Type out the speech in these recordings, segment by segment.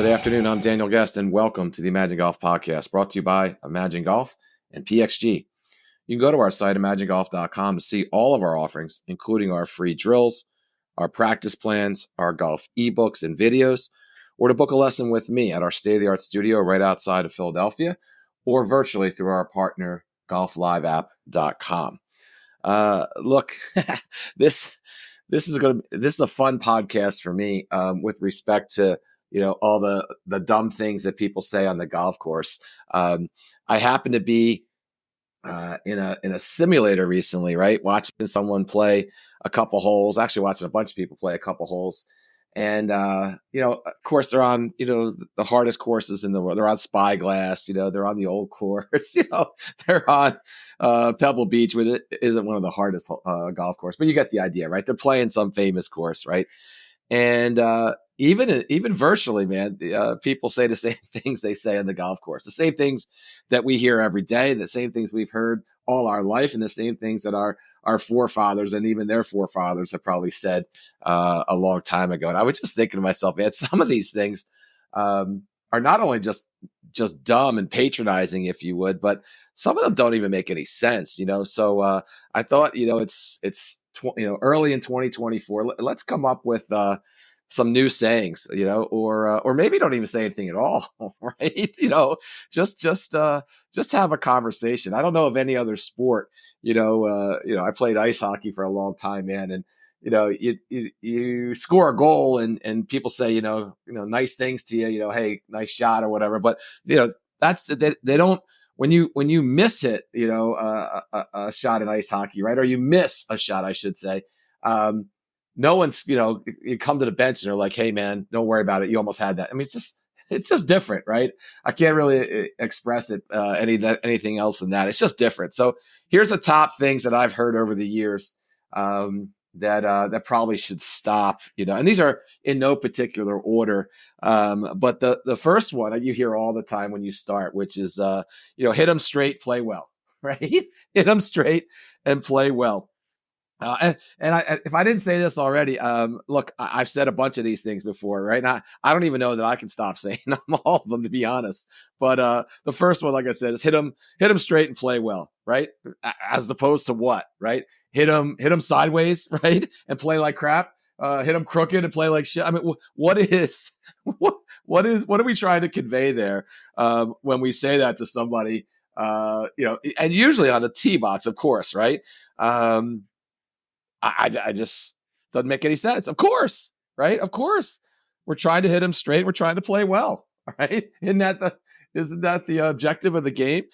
Good afternoon. I'm Daniel Guest, and welcome to the Imagen Golf Podcast, brought to you by Imagen Golf and PXG. You can go to our site, imagengolf.com, to see all of our offerings, including our free drills, our practice plans, our golf ebooks and videos, or to book a lesson with me at our state-of-the-art studio right outside of Philadelphia, or virtually through our partner, golfliveapp.com. Look, this is a fun podcast for me with respect to all the dumb things that people say on the golf course. I happen to be in a simulator recently, right? Watching someone play a couple holes, actually watching a bunch of people play a couple holes. And, of course, they're on, the hardest courses in the world. They're on Spyglass, they're on the old course, they're on Pebble Beach, which isn't one of the hardest golf course, but you get the idea, right? They're playing some famous course, right? And even virtually, man, people say the same things they say on the golf course, the same things that we hear every day, the same things we've heard all our life, and the same things that our forefathers and even their forefathers have probably said a long time ago. And I was just thinking to myself, man, some of these things are not only just dumb and patronizing, if you would, but some of them don't even make any sense, So I thought, it's early in 2024. Let's come up with some new sayings, or maybe don't even say anything at all, right? Just have a conversation. I don't know of any other sport. I played ice hockey for a long time, man, and you score a goal and people say, nice things to you, hey, nice shot or whatever. But that's they don't. When you miss it, a shot in ice hockey, right? Or you miss a shot, I should say. No one's, you come to the bench and they're like, hey man, don't worry about it. You almost had that. I mean, it's just different, right? I can't really express it anything else than that. It's just different. So here's the top things that I've heard over the years that probably should stop, and these are in no particular order. But the first one that you hear all the time when you start, which is, hit them straight, play well, right? Hit them straight and play well. If I didn't say this already, look, I've said a bunch of these things before, right? Now, I don't even know that I can stop saying them, all of them, to be honest. But the first one, like I said, is hit them straight and play well, right? As opposed to what, right? Hit them sideways, right? And play like crap. Hit them crooked and play like shit. I mean, what are we trying to convey there when we say that to somebody? And usually on the tee box, of course, right? I just doesn't make any sense. Of course, right? Of course, we're trying to hit them straight. We're trying to play well, right? Isn't that the objective of the game?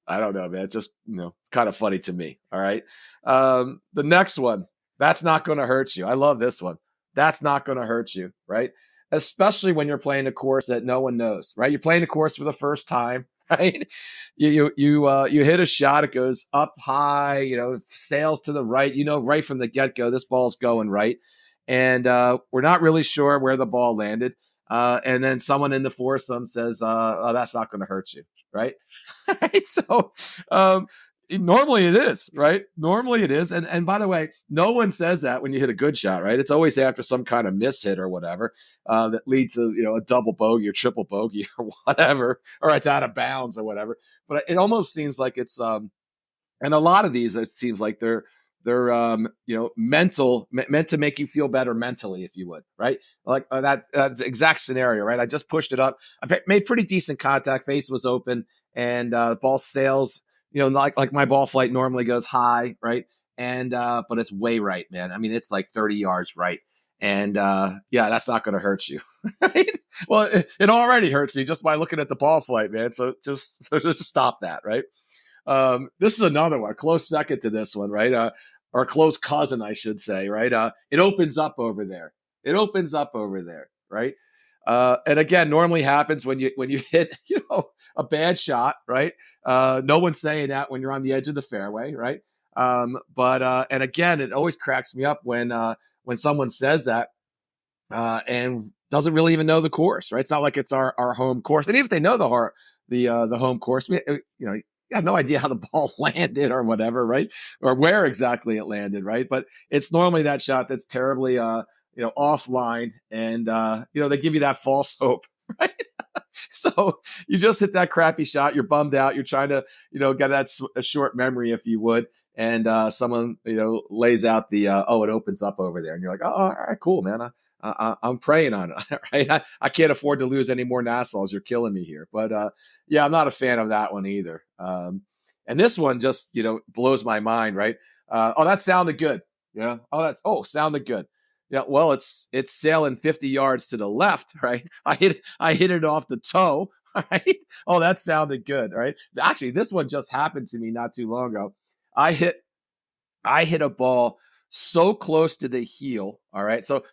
I don't know, man. It's just kind of funny to me. All right. The next one, that's not going to hurt you. I love this one. That's not going to hurt you, right? Especially when you're playing a course that no one knows, right? You're playing a course for the first time. Right, you hit a shot. It goes up high. Sails to the right. Right from the get go, this ball's going right, and we're not really sure where the ball landed. And then someone in the foursome says, "Oh, that's not going to hurt you," right? So normally it is, right? Normally it is. And by the way, no one says that when you hit a good shot, right? It's always after some kind of miss hit or whatever that leads to, a double bogey or triple bogey or whatever, or it's out of bounds or whatever. But it almost seems like it's, and a lot of these, it seems like they're mental, meant to make you feel better mentally, if you would, right? Like that exact scenario, right? I just pushed it up. I made pretty decent contact. Face was open and ball sails, like my ball flight normally goes high, right? And but it's way right, man. I mean, it's like 30 yards right. And that's not going to hurt you. Right? Well, it already hurts me just by looking at the ball flight, man. So just stop that, right? This is another one, close second to this one, right? Or close cousin, I should say, right? It opens up over there. It opens up over there, right? And again, normally happens when you hit, a bad shot, right? No one's saying that when you're on the edge of the fairway, right? But and again, it always cracks me up when someone says that and doesn't really even know the course, right? It's not like it's our home course, and even if they know the home course, you have no idea how the ball landed or whatever, right? Or where exactly it landed, right? But it's normally that shot that's terribly offline, and they give you that false hope, right? So you just hit that crappy shot. You're bummed out. You're trying to, get that a short memory, if you would. And someone, lays out the, it opens up over there. And you're like, oh, all right, cool, man. I'm praying on it. Right? I can't afford to lose any more Nassaus. You're killing me here. But yeah, I'm not a fan of that one either. And this one just, blows my mind, right? That sounded good. Yeah. Sounded good. Yeah, well, it's sailing 50 yards to the left, right? I hit it off the toe, right? Oh, that sounded good, right? Actually, this one just happened to me not too long ago. I hit I hit a ball so close to the heel. All right. So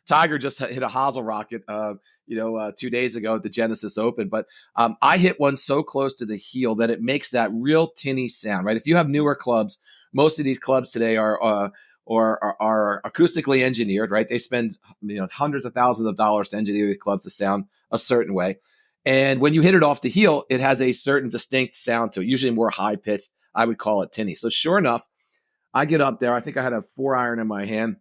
Tiger just hit a hosel rocket, 2 days ago at the Genesis Open. But I hit one so close to the heel that it makes that real tinny sound, right? If you have newer clubs, most of these clubs today are acoustically engineered, right? They spend hundreds of thousands of dollars to engineer the clubs to sound a certain way. And when you hit it off the heel, it has a certain distinct sound to it, usually more high pitched. I would call it tinny. So sure enough, I get up there. I think I had a 4-iron in my hand,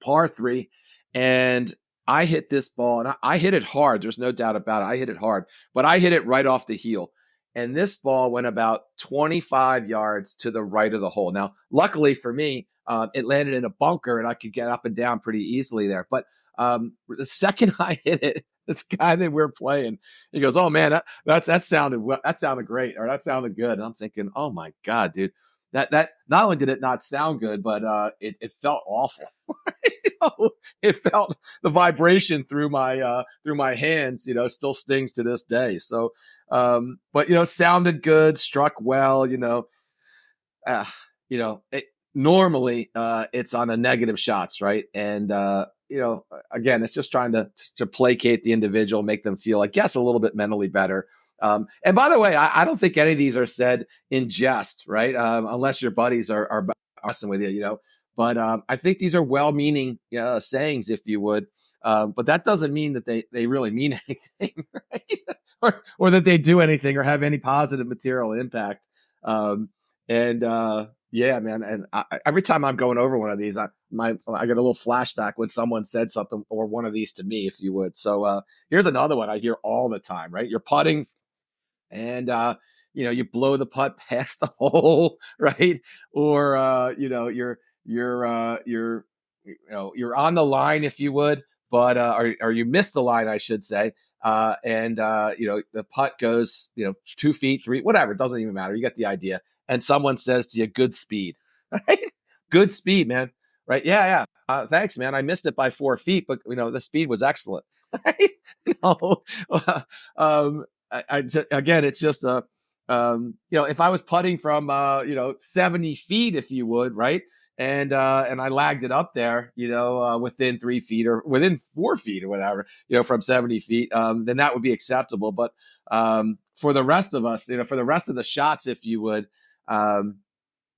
par 3, and I hit this ball, and I hit it hard. There's no doubt about it. I hit it hard, but I hit it right off the heel. And this ball went about 25 yards to the right of the hole. Now, luckily for me, it landed in a bunker, and I could get up and down pretty easily there. But the second I hit it, this guy that we're playing, he goes, "Oh man, that sounded great, or that sounded good." And I'm thinking, "Oh my god, dude." That not only did it not sound good, but it felt awful. It felt the vibration through my hands, still stings to this day. So, but sounded good, struck well. Uh, normally it's on the negative shots, right? And again, it's just trying to placate the individual, make them feel, I guess, a little bit mentally better. And by the way, I don't think any of these are said in jest, right? Unless your buddies are messing with you, But I think these are well-meaning sayings, if you would. But that doesn't mean that they really mean anything, right? or that they do anything or have any positive material impact. And yeah, man. And every time I'm going over one of these, I get a little flashback when someone said something or one of these to me, if you would. So here's another one I hear all the time, right? You're putting, and you blow the putt past the hole, right? Or you're on the line, if you would, but or you miss the line, I should say. And the putt goes 2 feet, 3, whatever, it doesn't even matter, you get the idea. And someone says to you, "Good speed." Right? Good speed, man. Right? Yeah. Thanks, man. I missed it by 4 feet, but the speed was excellent. Right? No, um, again, it's just if I was putting from 70 feet, if you would, right, and I lagged it up there, within 3 feet or within 4 feet or whatever, from 70 feet, then that would be acceptable. But for the rest of us, for the rest of the shots, if you would,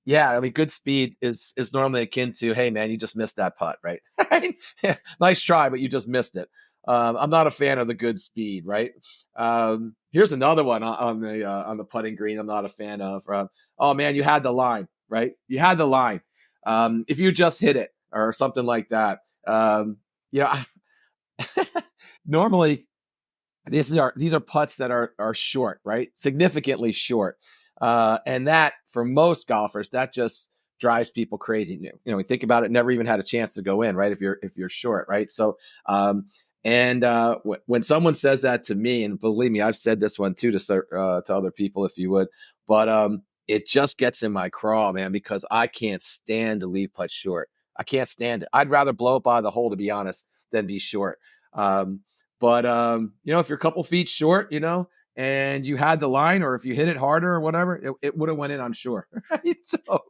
yeah, I mean, good speed is normally akin to, "Hey, man, you just missed that putt," right? Right? Yeah, nice try, but you just missed it. I'm not a fan of the good speed, right? Here's another one on the putting green. I'm not a fan of. Oh man, you had the line, right? You had the line. If you just hit it or something like that. Normally these are putts that are short, right? Significantly short. And that, for most golfers, that just drives people crazy. We think about it, never even had a chance to go in, right? If you're short, right? So, when someone says that to me, and believe me, I've said this one too to other people, if you would, but it just gets in my craw, man, because I can't stand to leave putts short. I can't stand it. I'd rather blow it by the hole, to be honest, than be short. But if you're a couple feet short, and you had the line, or if you hit it harder or whatever, it would have went in, I'm sure. Right? So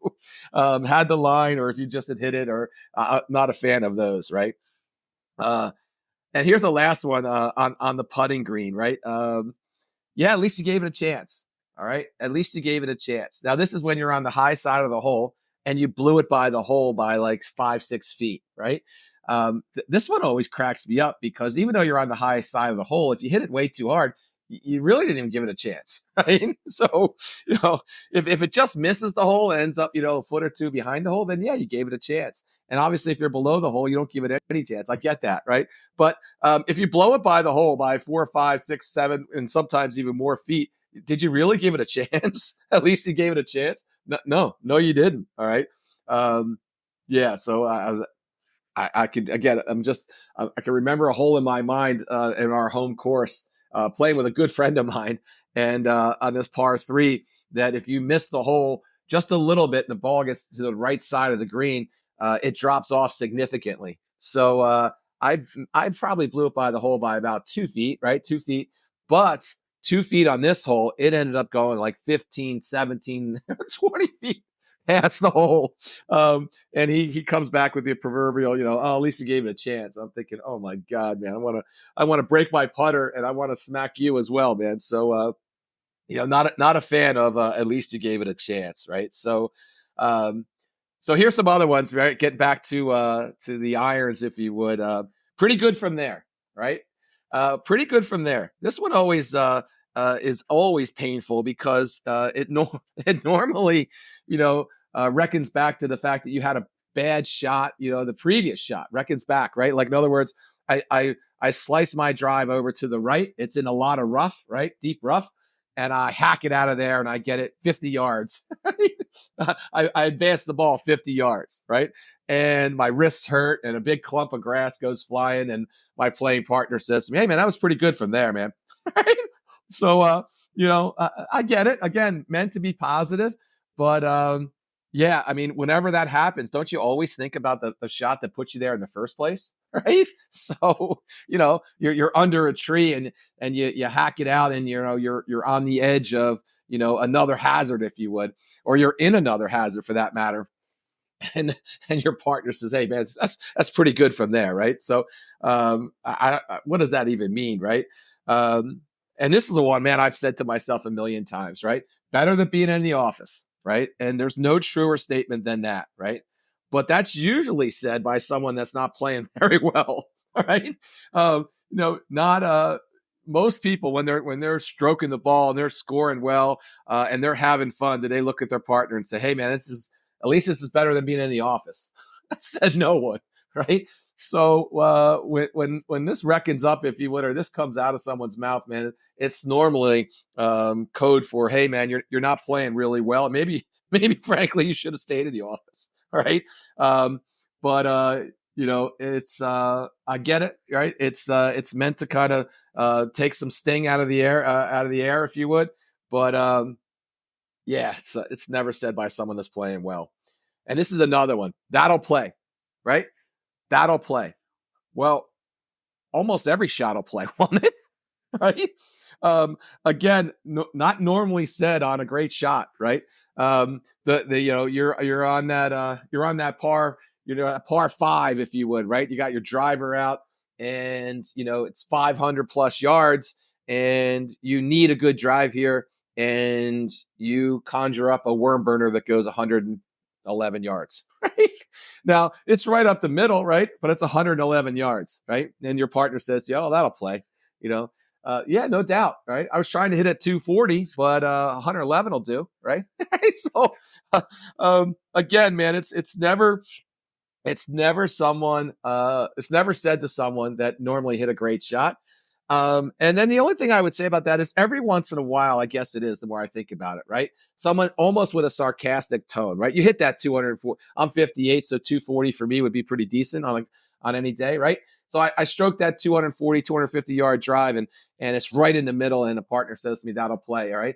had the line, or if you just had hit it, or not a fan of those, right? And here's the last one on the putting green, right? Yeah, at least you gave it a chance. All right, at least you gave it a chance. Now this is when you're on the high side of the hole and you blew it by the hole by like 5-6 feet, right? This one always cracks me up, because even though you're on the high side of the hole, if you hit it way too hard, you really didn't even give it a chance, right? So, if it just misses the hole and ends up, a foot or two behind the hole, then yeah, you gave it a chance. And obviously, if you're below the hole, you don't give it any chance. I get that, right? But if you blow it by the hole by 4, 5, 6, 7, and sometimes even more feet, did you really give it a chance? At least you gave it a chance. No, you didn't. All right. Yeah. So I could again. I can remember a hole in my mind in our home course playing with a good friend of mine, and on this par three, that if you miss the hole just a little bit and the ball gets to the right side of the green, it drops off significantly. So I probably blew it by the hole by about 2 feet, right? 2 feet, but 2 feet on this hole, it ended up going like 15, 17, 20 feet past the hole. And he comes back with the proverbial, oh, at least he gave it a chance. I'm thinking, oh my God, man, I want to break my putter and I want to smack you as well, man. So not a fan of at least you gave it a chance, right? Um, so here's some other ones, right? Get back to the irons, if you would. Pretty good from there, right? Pretty good from there. This one always is always painful because it normally, reckons back to the fact that you had a bad shot. The previous shot reckons back, right? Like in other words, I slice my drive over to the right. It's in a lot of rough, right? Deep rough. And I hack it out of there and I get it 50 yards. I advance the ball 50 yards, right? And my wrists hurt and a big clump of grass goes flying. And my playing partner says to me, hey, man, that was pretty good from there, man. Right? So, I get it. Again, meant to be positive. But yeah, I mean, whenever that happens, don't you always think about the shot that put you there in the first place? Right. So, you're under a tree and you hack it out and, you're on the edge of, another hazard, if you would, or you're in another hazard for that matter. And your partner says, hey, man, that's pretty good from there. Right. So, what does that even mean? Right. And this is the one, man, I've said to myself a million times, right? Better than being in the office. Right. And there's no truer statement than that. Right. But that's usually said by someone that's not playing very well. All right. Not most people when they're stroking the ball and they're scoring well and they're having fun, do they look at their partner and say, hey, man, at least this is better than being in the office? Said no one. Right. So when this reckons up, if you would, or this comes out of someone's mouth, man, it's normally code for, hey, man, you're not playing really well. Maybe frankly, you should have stayed in the office. All right. But it's I get it, right? It's meant to kind of take some sting out of the air, if you would. But yeah, it's never said by someone that's playing well. And this is another one. That'll play, right? That'll play. Well, almost every shot will play, won't it? Right? Again, not normally said on a great shot, right? You're on that par five, if you would, right? You got your driver out, and it's 500 plus yards, and you need a good drive here, and you conjure up a worm burner that goes 111 yards. Right? Now it's right up the middle, right? But it's 111 yards, right? And your partner says, "Yeah, that'll play," yeah, no doubt, right? I was trying to hit at 240, but 111 will do, right? So, again, man, it's never someone, it's never said to someone that normally hit a great shot. And then the only thing I would say about that is every once in a while, I guess it is, the more I think about it, right? Someone almost with a sarcastic tone, right? You hit that 204. I'm 58, so 240 for me would be pretty decent on any day, right? So I stroked that 240, 250 yard drive, and it's right in the middle. And a partner says to me, that'll play. All right.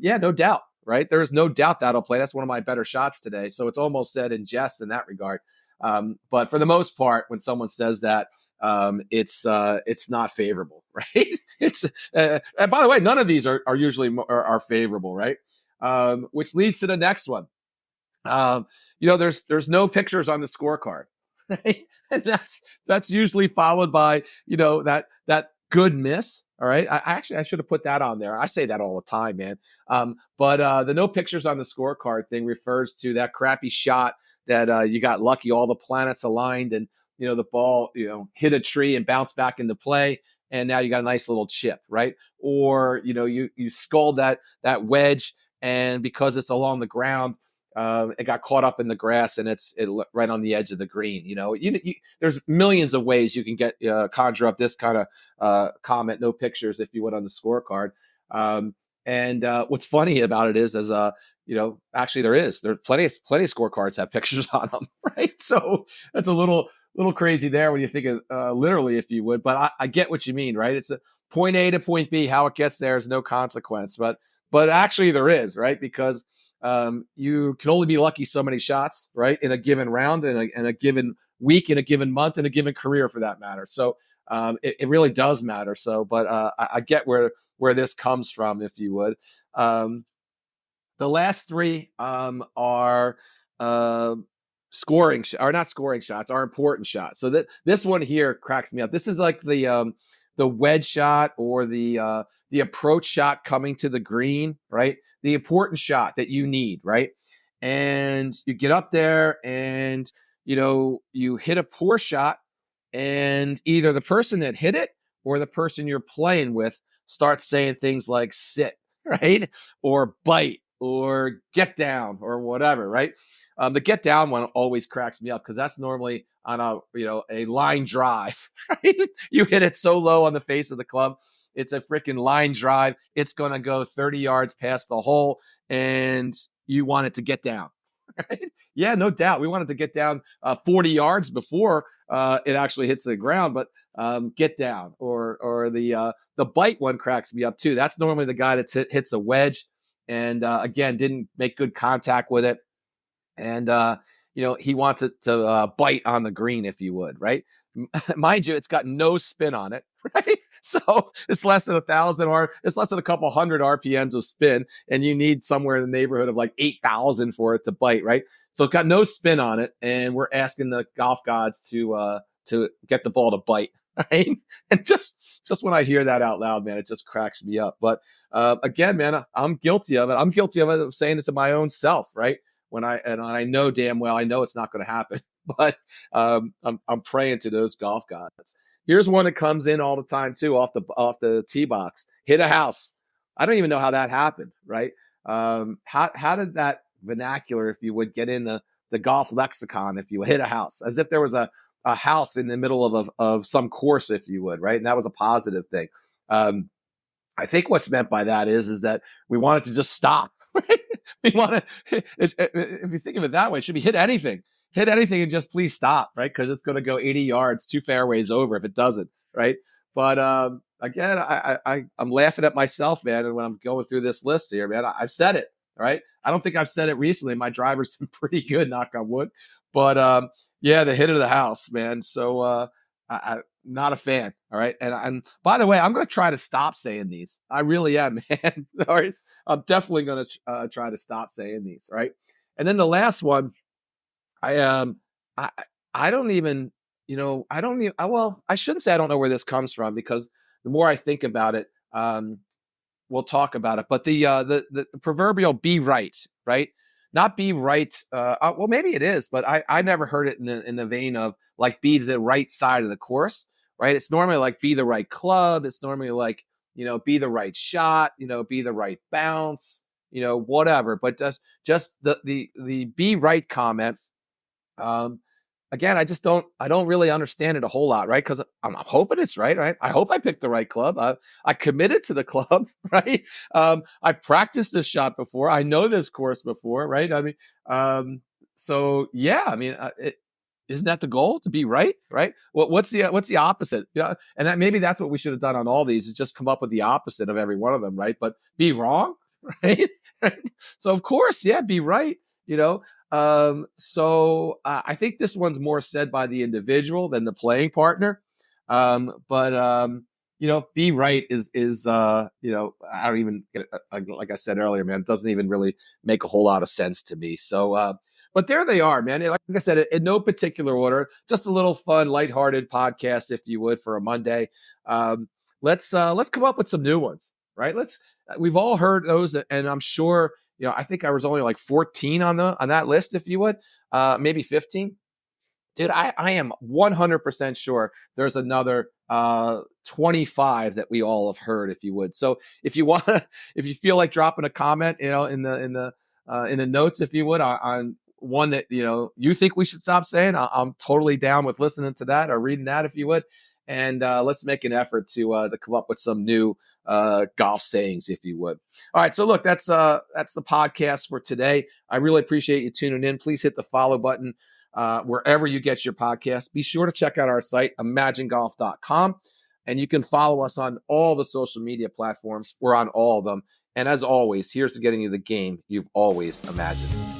Yeah, no doubt. Right. There is no doubt that'll play. That's one of my better shots today. So it's almost said in jest in that regard. But for the most part, when someone says that, it's not favorable, right? It's and by the way, none of these are usually are favorable, right? Which leads to the next one. There's no pictures on the scorecard, right? And that's usually followed by that good miss. All right, I should have put that on there. I say that all the time, man. But the no pictures on the scorecard thing refers to that crappy shot that you got lucky, all the planets aligned, and the ball hit a tree and bounced back into play, and now you got a nice little chip, right? Or you sculled that wedge, and because it's along the ground, it got caught up in the grass, and it's right on the edge of the green. There's millions of ways you can get conjure up this kind of comment. No pictures, if you would, on the scorecard. And what's funny about it is, actually there plenty of scorecards have pictures on them, right? So that's a little crazy there when you think of literally, if you would. But I get what you mean, right? It's a point A to point B. How it gets there is no consequence, but actually there is, right? Because you can only be lucky so many shots, right, in a given round, in a given week, in a given month, in a given career, for that matter. So it really does matter. So, but I get where this comes from, if you would. The last three are not scoring shots, are important shots. So this one here cracked me up. This is like the wedge shot, or the approach shot coming to the green, right? The important shot that you need, right? And you get up there, and you hit a poor shot, and either the person that hit it or the person you're playing with starts saying things like "sit," right, or "bite," or "get down," or whatever, right? The "get down" one always cracks me up, because that's normally on a line drive, right? You hit it so low on the face of the club, it's a freaking line drive. It's going to go 30 yards past the hole, and you want it to get down, right? Yeah, no doubt. We want it to get down 40 yards before it actually hits the ground, but get down. Or the bite one cracks me up too. That's normally the guy that hits a wedge, and again, didn't make good contact with it, and he wants it to bite on the green, if you would, right? Mind you, it's got no spin on it, right? So it's less than 1,000, or it's less than a couple hundred RPMs of spin, and you need somewhere in the neighborhood of like 8,000 for it to bite, right? So it's got no spin on it, and we're asking the golf gods to get the ball to bite, right? And just when I hear that out loud, man, it just cracks me up. But again, man, I'm guilty of it. I'm guilty of it, of saying it to my own self, right? When I know damn well, I know it's not going to happen, but I'm praying to those golf gods. Here's one that comes in all the time too, off the tee box. Hit a house. I don't even know how that happened, right? How did that vernacular, if you would, get in the golf lexicon? If you hit a house, as if there was a house in the middle of some course, if you would, right? And that was a positive thing. I think what's meant by that is that we want it to just stop. Right? We want to, if you think of it that way, it should be hit anything and just please stop, right? Because it's going to go 80 yards, 2 fairways over if it doesn't, right? But again, I'm laughing at myself, man. And when I'm going through this list here, man, I've said it, right? I don't think I've said it recently. My driver's been pretty good, knock on wood. But yeah, the hit of the house, man. So I'm not a fan. All right. And by the way, I'm going to try to stop saying these. I really am, man. All right. I'm definitely going to try to stop saying these. Right. And then the last one, I I don't even, I don't even, well, I shouldn't say I don't know where this comes from, because the more I think about it, we'll talk about it. But the proverbial "be right," right? Not be right. Well, maybe it is, but I never heard it in the vein of like be the right side of the course, right? It's normally like be the right club. It's normally like be the right shot. Be the right bounce. Whatever. But just the "be right" comment. Um, Again, I don't really understand it a whole lot, right? Because I'm hoping it's right, right? I hope I picked the right club. I committed to the club, right? I practiced this shot before. I know this course before, right? I mean, so yeah, I mean, isn't that the goal, to be right? Right? What's the opposite? Yeah, and maybe that's what we should have done on all these, is just come up with the opposite of every one of them, right? But be wrong, right? So of course, yeah, be right. You know, so I think this one's more said by the individual than the playing partner. But be right is I don't even like I said earlier, man, it doesn't even really make a whole lot of sense to me. So but there they are, man. Like I said, in no particular order, just a little fun, lighthearted podcast, if you would, for a Monday. Let's come up with some new ones, right? We've all heard those, and I'm sure, I think I was only like 14 on that list, if you would, maybe 15. Dude, I am 100% sure there's another 25 that we all have heard, if you would. So if you want, if you feel like dropping a comment, in the notes, if you would, on one that you think we should stop saying, I'm totally down with listening to that or reading that, if you would. And let's make an effort to come up with some new golf sayings, if you would. All right, so look, that's the podcast for today. I really appreciate you tuning in. Please hit the follow button wherever you get your podcast. Be sure to check out our site, imagengolf.com, and you can follow us on all the social media platforms. We're on all of them. And as always, here's to getting you the game you've always imagined.